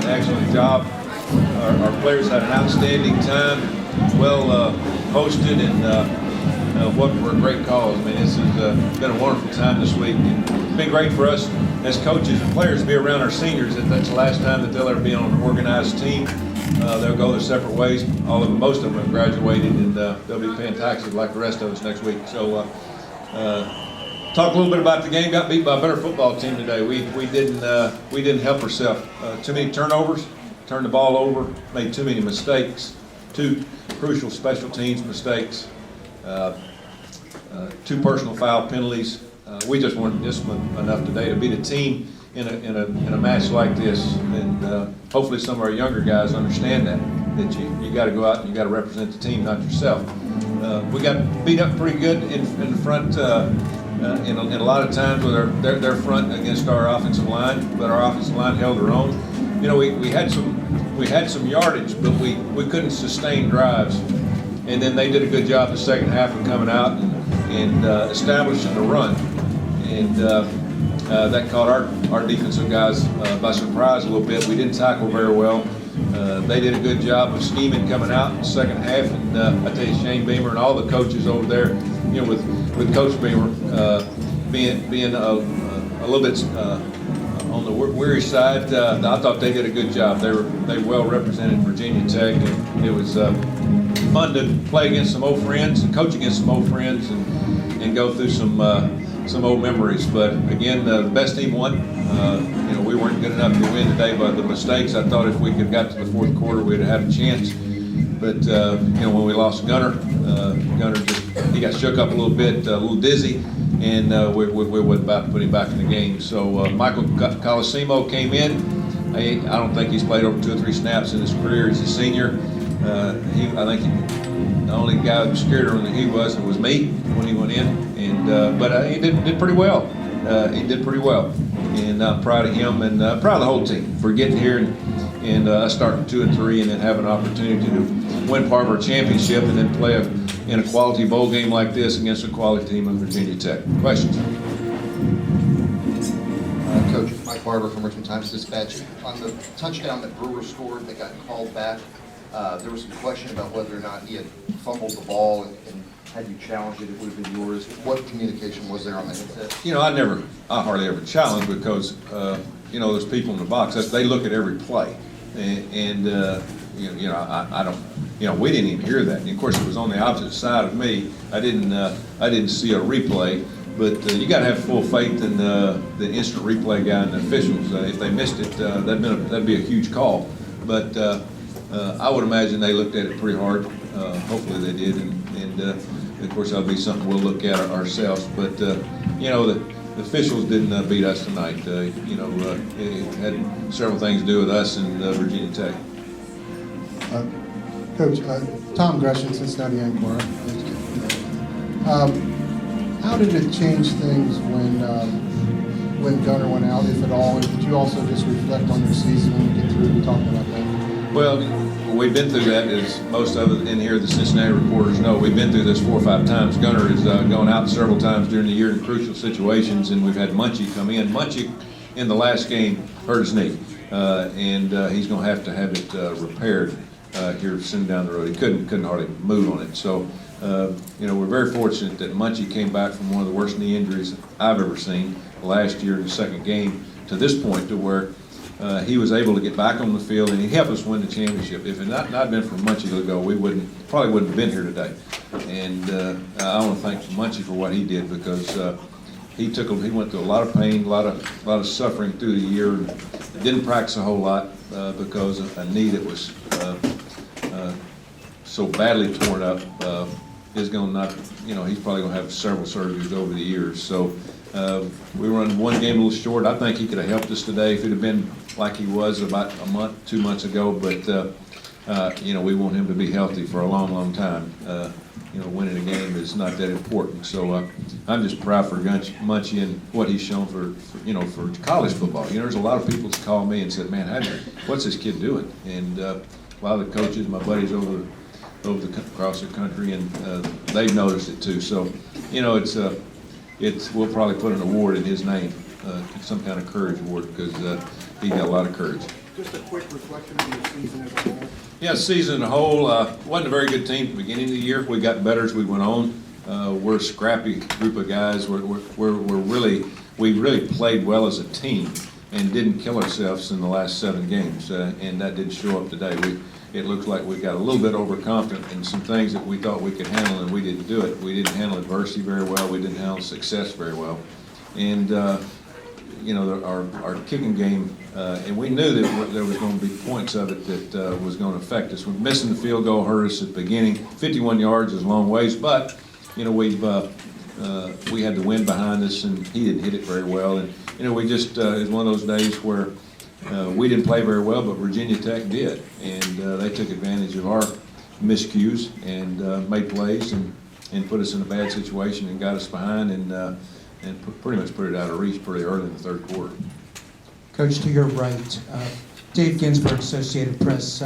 an excellent job. Our players had an outstanding time, well hosted, and what were great calls. I mean, this has been a wonderful time this week. And it's been great for us as coaches and players to be around our seniors. That's the last time that they'll ever be on an organized team. They'll go their separate ways. Most of them have graduated, and they'll be paying taxes like the rest of us next week. So, talk a little bit about the game. Got beat by a better football team today. We didn't help ourselves. Too many turnovers, turned the ball over, made too many mistakes. 2 crucial special teams mistakes. 2 personal foul penalties. We just weren't disciplined enough today to beat a team in a match like this, and hopefully some of our younger guys understand that you got to go out and you got to represent the team, not yourself. We got beat up pretty good in the front in a lot of times with their front against our offensive line, but our offensive line held their own. You know, we had some yardage, but we couldn't sustain drives. And then they did a good job the second half of coming out and establishing the run. And that caught our defensive guys by surprise a little bit. We didn't tackle very well. They did a good job of scheming coming out in the second half. And I tell you, Shane Beamer and all the coaches over there, you know, with Coach Beamer being a little bit on the weary side, I thought they did a good job. They well represented Virginia Tech, and it was fun to play against some old friends and coach against some old friends and go through some old memories. But again, the best team won. You know, we weren't good enough to win today by the mistakes. I thought if we could have got to the fourth quarter, we'd have had a chance. But you know, when we lost Gunner he got shook up a little bit, a little dizzy, and we were about to put him back in the game. So Michael Colosimo came in. I don't think he's played over 2 or 3 snaps in his career. He's a senior. I think the only guy who was scarier than he was me when he went in, and but he did pretty well. He did pretty well, and I'm proud of him and proud of the whole team for getting here and us starting 2 and 3, and then have an opportunity to win part of our championship and then play in a quality bowl game like this against a quality team of Virginia Tech. Questions? Coach, Mike Barber from Richmond Times-Dispatch. On the touchdown that Brewer scored that got called back, there was some question about whether or not he had fumbled the ball, and had you challenged it, it would have been yours. What communication was there on that hit? You know, I hardly ever challenge because, you know, there's people in the box. They look at every play, and you know, I don't, you know, we didn't even hear that. And of course, it was on the opposite side of me. I didn't see a replay. But you got to have full faith in the instant replay guy and the officials. If they missed it, that'd be a huge call. But I would imagine they looked at it pretty hard. Hopefully they did, and of course that'll be something we'll look at ourselves. But you know, the officials didn't beat us tonight. You know, it had several things to do with us and Virginia Tech. Coach, Tom Gresham, Cincinnati Enquirer. How did it change things when Gunner went out, if at all? Did you also just reflect on your season when you get through and talk about that? Well, we've been through that, as most of it in here, the Cincinnati reporters know. We've been through this 4 or 5 times. Gunner has gone out several times during the year in crucial situations, and we've had Munchie come in. Munchie, in the last game, hurt his knee, and he's going to have it repaired here soon down the road. He couldn't hardly move on it. So, you know, we're very fortunate that Munchie came back from one of the worst knee injuries I've ever seen last year in the second game to this point, to where he was able to get back on the field, and he helped us win the championship. If it not been for Munchie to go, we probably wouldn't have been here today. And I want to thank Munchie for what he did, because he went through a lot of pain, a lot of suffering through the year, and didn't practice a whole lot because of a knee that was so badly torn up. Is going to not, you know, he's probably going to have several surgeries over the years. So we run one game a little short. I think he could have helped us today if it had been like he was about a month, 2 months ago. But you know, we want him to be healthy for a long, long time. You know, winning a game is not that important. So I'm just proud for Munchie and what he's shown for you know, for college football. You know, there's a lot of people that call me and said, "Man, what's this kid doing?" And a lot of the coaches, my buddies across the country, and they've noticed it too. So, you know, we'll probably put an award in his name, some kind of courage award, because he got a lot of courage. Just a quick reflection of your season as a whole. Yeah, season as a whole, wasn't a very good team at the beginning of the year. We got better as we went on. We're a scrappy group of guys. We really played well as a team and didn't kill ourselves in the last 7 games, and that didn't show up today. It looks like we got a little bit overconfident in some things that we thought we could handle, and we didn't do it. We didn't handle adversity very well. We didn't handle success very well. And, you know, our kicking game, and we knew that there was going to be points of it that was going to affect us. We're missing the field goal hurt us at the beginning. 51 yards is a long ways, but, you know, we had the wind behind us, and he didn't hit it very well. And, you know, we just, it was one of those days where we didn't play very well, but Virginia Tech did. And they took advantage of our miscues and made plays and put us in a bad situation and got us behind and pretty much put it out of reach pretty early in the third quarter. Coach, to your right, Dave Ginsburg, Associated Press.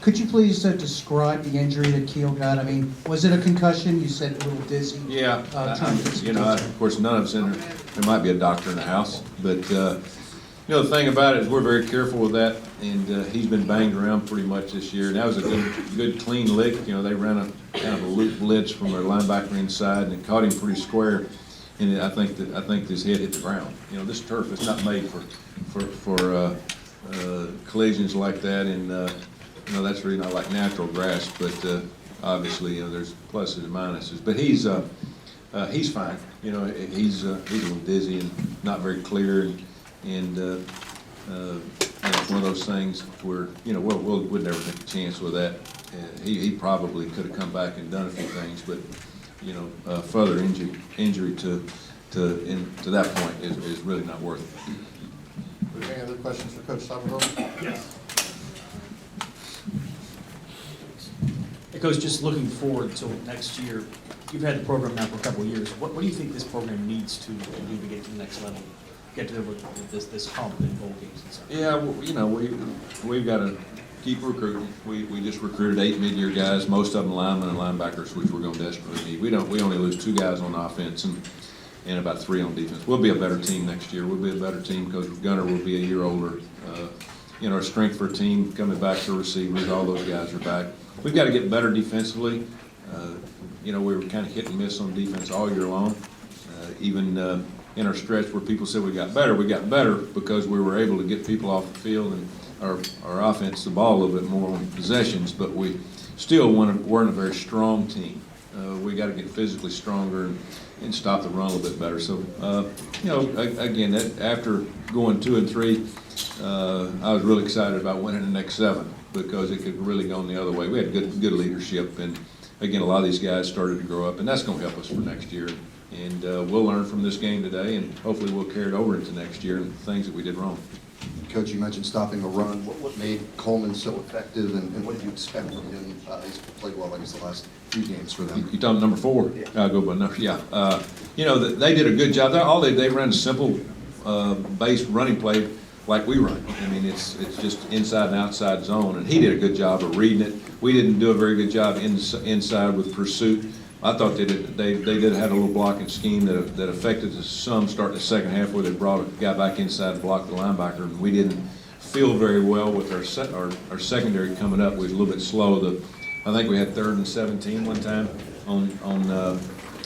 Could you please describe the injury that Keel got? I mean, was it a concussion? You said a little dizzy. Yeah, you know, of course, none of us in there. There might be a doctor in the house, but you know, the thing about it is we're very careful with that, and he's been banged around pretty much this year. And that was a good clean lick. You know, they ran a kind of a loop blitz from their linebacker inside, and it caught him pretty square. And I think his head hit the ground. You know, this turf is not made for collisions like that, and you know, that's really not like natural grass. But obviously, you know, there's pluses and minuses. But he's fine. You know, he's a little dizzy and not very clear, and you know, it's one of those things where, you know, we'd never take a chance with that. He probably could have come back and done a few things, but you know, further injury to that point is really not worth it. Any other questions for Coach Tuberville? Yes. Hey, Coach, just looking forward to next year, you've had the program now for a couple of years. What do you think this program needs to do to get to the next level? Get to this hump in bowl games and stuff? Yeah, well, you know, we've got to keep recruiting. We just recruited 8 mid-year guys, most of them linemen and linebackers, which we're going to desperately need. We only lose 2 guys on offense and about 3 on defense. We'll be a better team next year. We'll be a better team because Gunner will be a year older. You know, our strength for a team coming back to receivers, all those guys are back. We've got to get better defensively. You know, we were kind of hit and miss on defense all year long. Even in our stretch where people said we got better because we were able to get people off the field and our offense the ball a little bit more on possessions, but we still weren't a very strong team. We got to get physically stronger and stop the run a little bit better. So, you know, again, after going 2 and 3, I was really excited about winning the next 7 because it could really go the other way. We had good leadership, and again, a lot of these guys started to grow up, and that's going to help us for next year. And we'll learn from this game today, and hopefully we'll carry it over into next year and things that we did wrong. Coach, you mentioned stopping the run. What made Coleman so effective, and what did you expect from him? He's played well, I guess, the last few games for them. You talking number 4? Yeah. I'll go by number. Yeah. You know, they did a good job. They ran a simple base running play like we run. I mean, it's just inside and outside zone, and he did a good job of reading it. We didn't do a very good job inside with pursuit. I thought they did have a little blocking scheme that affected us some starting the second half where they brought a guy back inside and blocked the linebacker, and we didn't feel very well with our secondary coming up. We was a little bit slow. I think we had 3rd and 17 one time on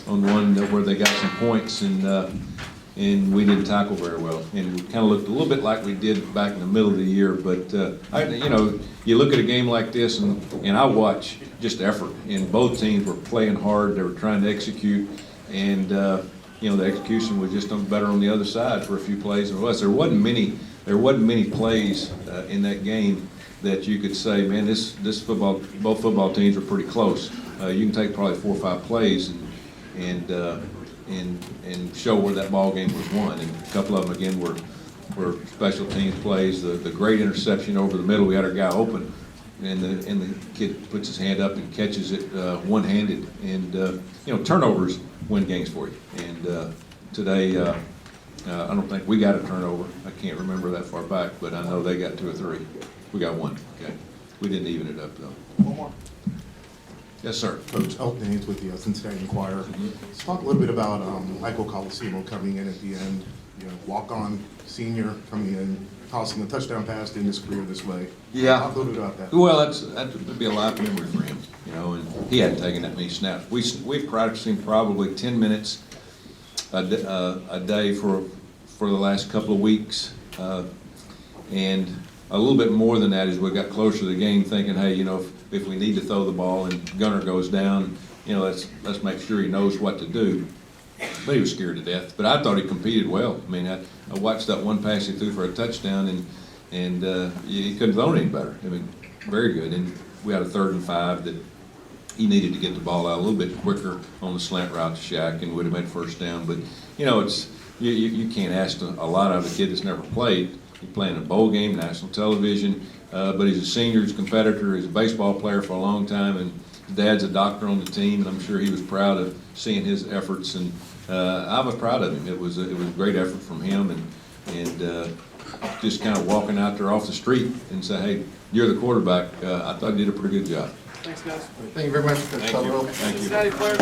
one where they got some points, and we didn't tackle very well, and we kind of looked a little bit like we did back in the middle of the year. But you know, you look at a game like this, and I watch just effort, and both teams were playing hard. They were trying to execute, and you know, the execution was just better on the other side for a few plays than it was. There wasn't many plays in that game that you could say, man, both football teams were pretty close. You can take probably 4 or 5 plays and show where that ball game was won. And a couple of them again were special teams plays. The great interception over the middle, we had our guy open, and the kid puts his hand up and catches it one-handed. And you know, turnovers win games for you. And today, I don't think we got a turnover. I can't remember that far back, but I know they got 2 or 3. We got 1. Okay, we didn't even it up though. One more. Yes, sir. Coach Elton Haynes with the Cincinnati Enquirer. Let's talk a little bit about Michael Colosimo coming in at the end. You know, walk-on senior coming in, tossing a touchdown pass to end his career this way. Yeah. Talk a little bit about that. Well, that would be a life memory for him, you know, and he hadn't taken that many snaps. We've practiced him probably 10 minutes a day for the last couple of weeks. And a little bit more than that as we got closer to the game, thinking, hey, you know, if we need to throw the ball and Gunner goes down, you know, let's make sure he knows what to do. But he was scared to death. But I thought he competed well. I mean, I watched that one pass he threw for a touchdown, and he couldn't throw any better. I mean, very good. And we had a 3rd and 5 that he needed to get the ball out a little bit quicker on the slant route to Shaq, and would have made first down. But you know, it's you can't ask a lot out of a kid that's never played. He's playing a bowl game, national television, but he's a senior, he's a competitor, he's a baseball player for a long time, and his dad's a doctor on the team, and I'm sure he was proud of seeing his efforts, and I was proud of him. It was a great effort from him, and just kind of walking out there off the street and say, hey, you're the quarterback. I thought you did a pretty good job. Thanks, guys. Thank you very much, Coach Thank you. Tuberville. Thank you. Cincinnati player.